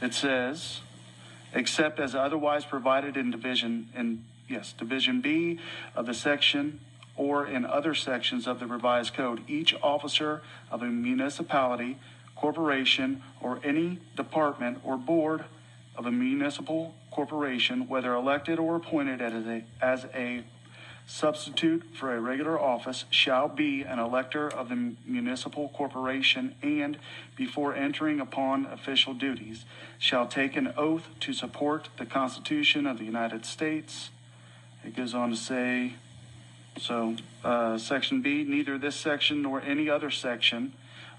It says, except as otherwise provided in Division B of the section or in other sections of the revised code, each officer of a municipality, corporation, or any department or board of a municipal corporation, whether elected or appointed as a substitute for a regular office, shall be an elector of the municipal corporation, and before entering upon official duties shall take an oath to support the Constitution of the United States. It goes on to say, Section B, neither this section nor any other section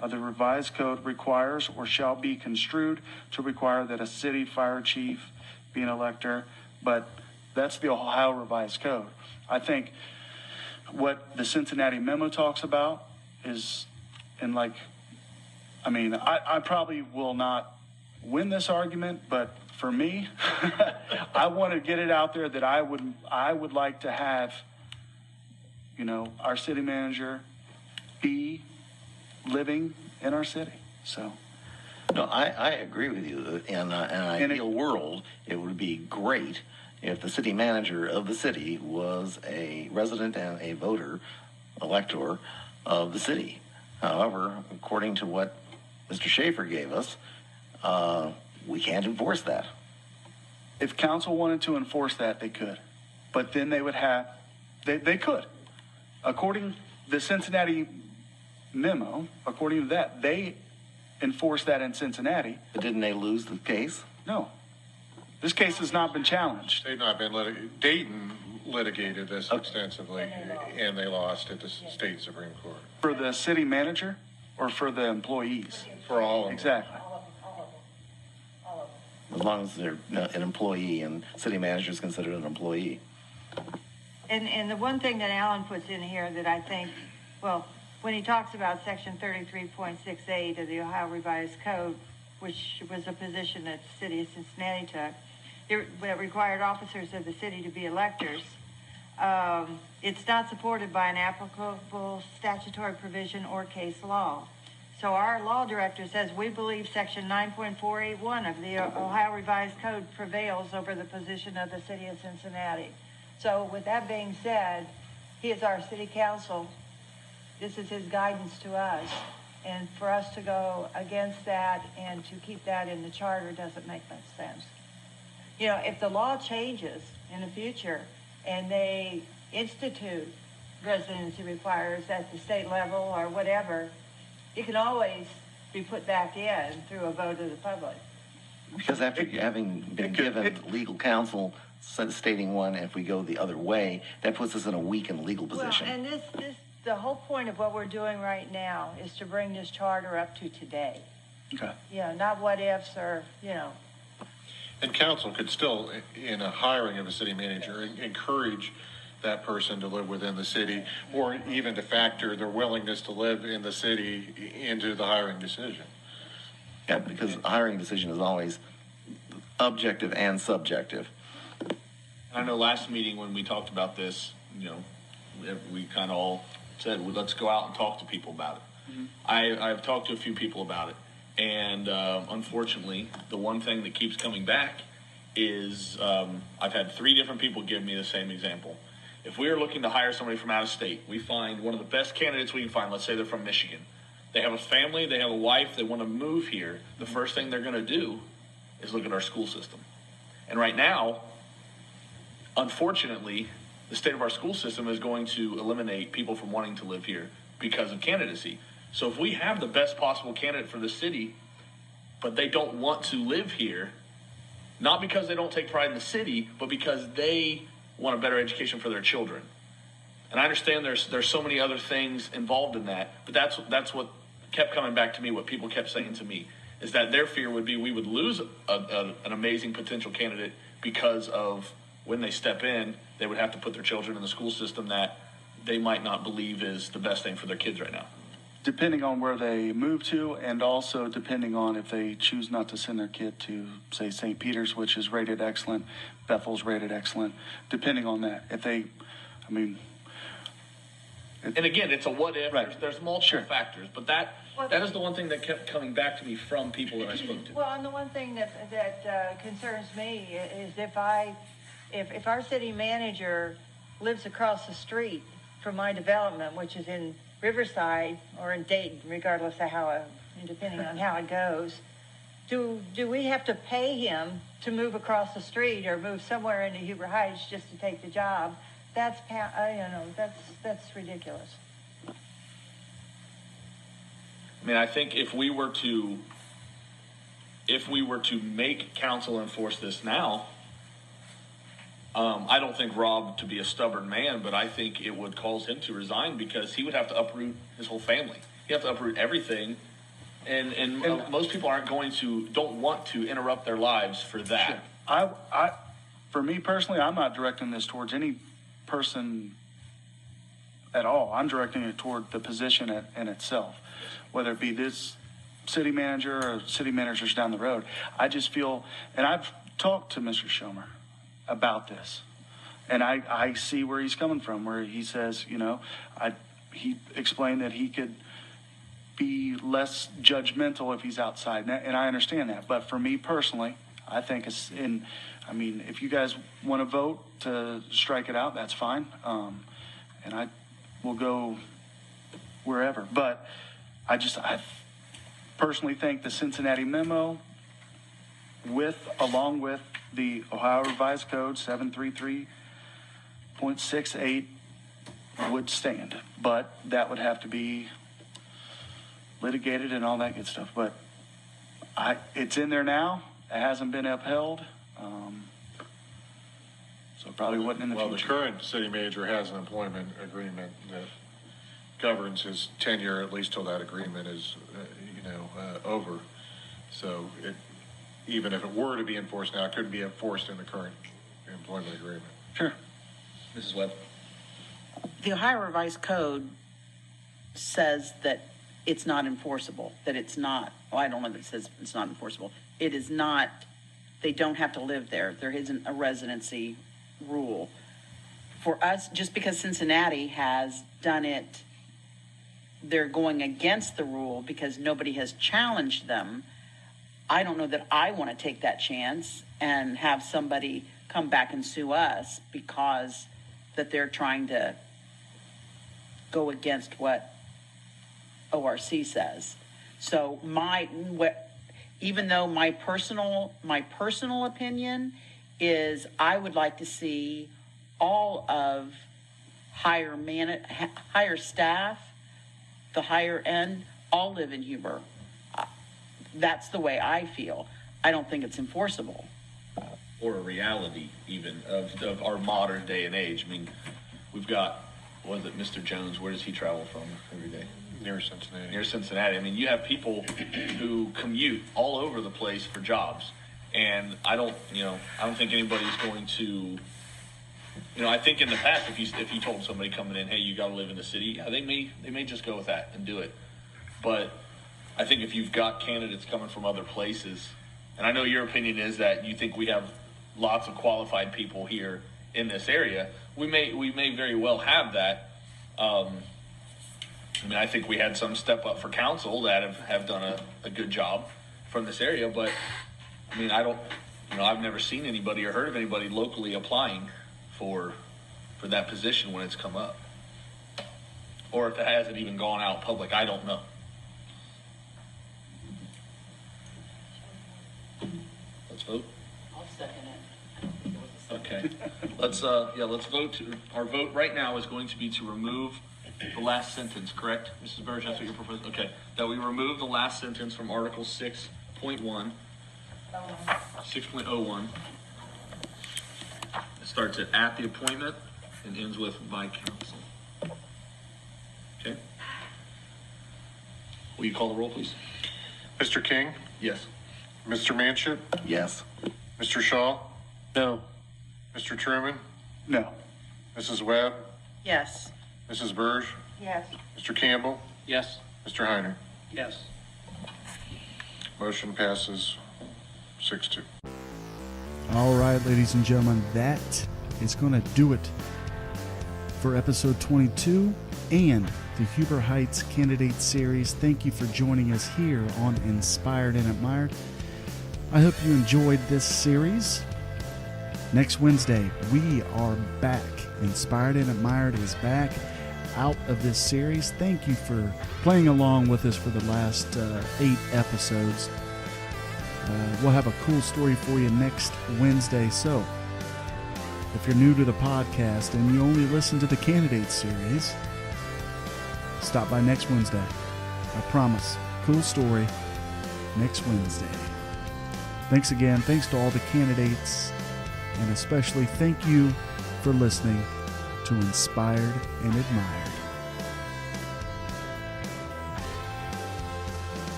of the revised code requires or shall be construed to require that a city fire chief be an elector, but that's the Ohio revised code. I think what the Cincinnati memo talks about is, I probably will not win this argument, but for me, I want to get it out there that I would like to have, our city manager be living in our city. So, no, I agree with you. In an ideal world, it would be great if the city manager of the city was a resident and a voter, elector of the city. However, according to what Mr. Schaefer gave us, we can't enforce that. If council wanted to enforce that, they could. But then they would have, they could. According to the Cincinnati memo, according to that, they enforced that in Cincinnati. But didn't they lose the case? No. This case has not been challenged. They've not been litigated. Dayton litigated this extensively, and they lost at the state Supreme Court. For the city manager or for the employees? For all of them. Exactly. As long as they're an employee, and city manager is considered an employee. And the one thing that Alan puts in here that I think, when he talks about Section 33.68 of the Ohio Revised Code, which was a position that the city of Cincinnati took, that required officers of the city to be electors, it's not supported by an applicable statutory provision or case law. So our law director says we believe Section 9.481 of the Ohio Revised Code prevails over the position of the city of Cincinnati. So with that being said, he is our city council. This is his guidance to us. And for us to go against that and to keep that in the charter doesn't make much sense. If the law changes in the future and they institute residency requirements at the state level or whatever, it can always be put back in through a vote of the public. Because after having been given legal counsel stating one, if we go the other way, that puts us in a weakened legal position. Well, and the whole point of what we're doing right now is to bring this charter up to today. Okay. Not what ifs or, And council could still, in a hiring of a city manager, encourage that person to live within the city, or even to factor their willingness to live in the city into the hiring decision. Yeah, because the hiring decision is always objective and subjective. I know last meeting when we talked about this, we kind of all said, well, let's go out and talk to people about it. Mm-hmm. I've talked to a few people about it. And unfortunately, the one thing that keeps coming back is I've had 3 different people give me the same example. If we are looking to hire somebody from out of state, we find one of the best candidates we can find. Let's say they're from Michigan. They have a family, they have a wife, they want to move here. The first thing they're going to do is look at our school system. And right now, unfortunately, the state of our school system is going to eliminate people from wanting to live here because of candidacy. So if we have the best possible candidate for the city, but they don't want to live here, not because they don't take pride in the city, but because they want a better education for their children. And I understand there's so many other things involved in that, but that's what kept coming back to me, what people kept saying to me, is that their fear would be we would lose an amazing potential candidate because of when they step in, they would have to put their children in the school system that they might not believe is the best thing for their kids right now. Depending on where they move to, and also depending on if they choose not to send their kid to, say, St. Peter's, which is rated excellent, Bethel's rated excellent, depending on that. And again, it's a what if. Right. There's multiple factors, but Well, That is the one thing that kept coming back to me from people that I spoke to. Well, and the one thing that concerns me is if our city manager lives across the street from my development, which is in Riverside or in Dayton, regardless of depending on how it goes, do we have to pay him to move across the street or move somewhere into Huber Heights just to take the job? That's ridiculous. I mean, I think if we were to make council enforce this now, I don't think Rob to be a stubborn man, but I think it would cause him to resign because he would have to uproot his whole family. He'd have to uproot everything, and most people don't want to interrupt their lives for that. Sure. For me personally, I'm not directing this towards any person at all. I'm directing it toward the position in itself, whether it be this city manager or city managers down the road. I just feel, and I've talked to Mr. Schomer about this, and I see where he's coming from, where he says, he explained that he could be less judgmental if he's outside, and I understand that. But for me personally, I think if you guys want to vote to strike it out, that's fine, and I will go wherever. But I personally think the Cincinnati memo, along with the Ohio Revised Code 733.68, would stand. But that would have to be litigated and all that good stuff. But it's in there now. It hasn't been upheld. So it probably wasn't in the future. Well, the current city manager has an employment agreement that governs his tenure at least till that agreement is, over. So even if it were to be enforced now, it couldn't be enforced in the current employment agreement. Sure. Mrs. Webb? The Ohio Revised Code says that it's not enforceable, that it's not, I don't know that it says it's not enforceable. It is not, they don't have to live there. There isn't a residency rule. For us, just because Cincinnati has done it, they're going against the rule because nobody has challenged them. I don't know that I want to take that chance and have somebody come back and sue us because that they're trying to go against what ORC says. So even though my personal opinion is I would like to see all of higher staff, the higher end, all live in Huber. That's the way I feel. I don't think it's enforceable. Or a reality even of our modern day and age. I mean, we've got, what is it, Mr. Jones, where does he travel from every day? Near Cincinnati. Near Cincinnati. I mean, you have people who commute all over the place for jobs. And I don't think anybody's going to, I think in the past, if you told somebody coming in, hey, you got to live in the city, yeah, they may just go with that and do it. But I think if you've got candidates coming from other places, and I know your opinion is that you think we have lots of qualified people here in this area, we may very well have that. I think we had some step up for council that have done a good job from this area, but I've never seen anybody or heard of anybody locally applying for that position when it's come up. Or if it hasn't even gone out public, I don't know. Let's vote. I'll second it. Okay. Let's vote. Our vote right now is going to be to remove the last sentence, correct? Mrs. Burge, that's what you're proposing? Okay. That we remove the last sentence from Article 6.1. 6.01. It starts at the appointment and ends with by council. Okay. Will you call the roll, please? Mr. King? Yes. Mr. Manship? Yes. Mr. Shaw? No. Mr. Truman? No. Mrs. Webb? Yes. Mrs. Burge? Yes. Mr. Campbell? Yes. Mr. Heiner? Yes. Motion passes 6-2. All right, ladies and gentlemen, that is going to do it for episode 22 and the Huber Heights Candidate Series. Thank you for joining us here on Inspired and Admired. I hope you enjoyed this series. Next Wednesday, we are back. Inspired and Admired is back out of this series. Thank you for playing along with us for the last 8 episodes. We'll have a cool story for you next Wednesday. So, if you're new to the podcast and you only listen to the Candidate Series, stop by next Wednesday. I promise. Cool story next Wednesday. Thanks again. Thanks to all the candidates. And especially thank you for listening to Inspired and Admired.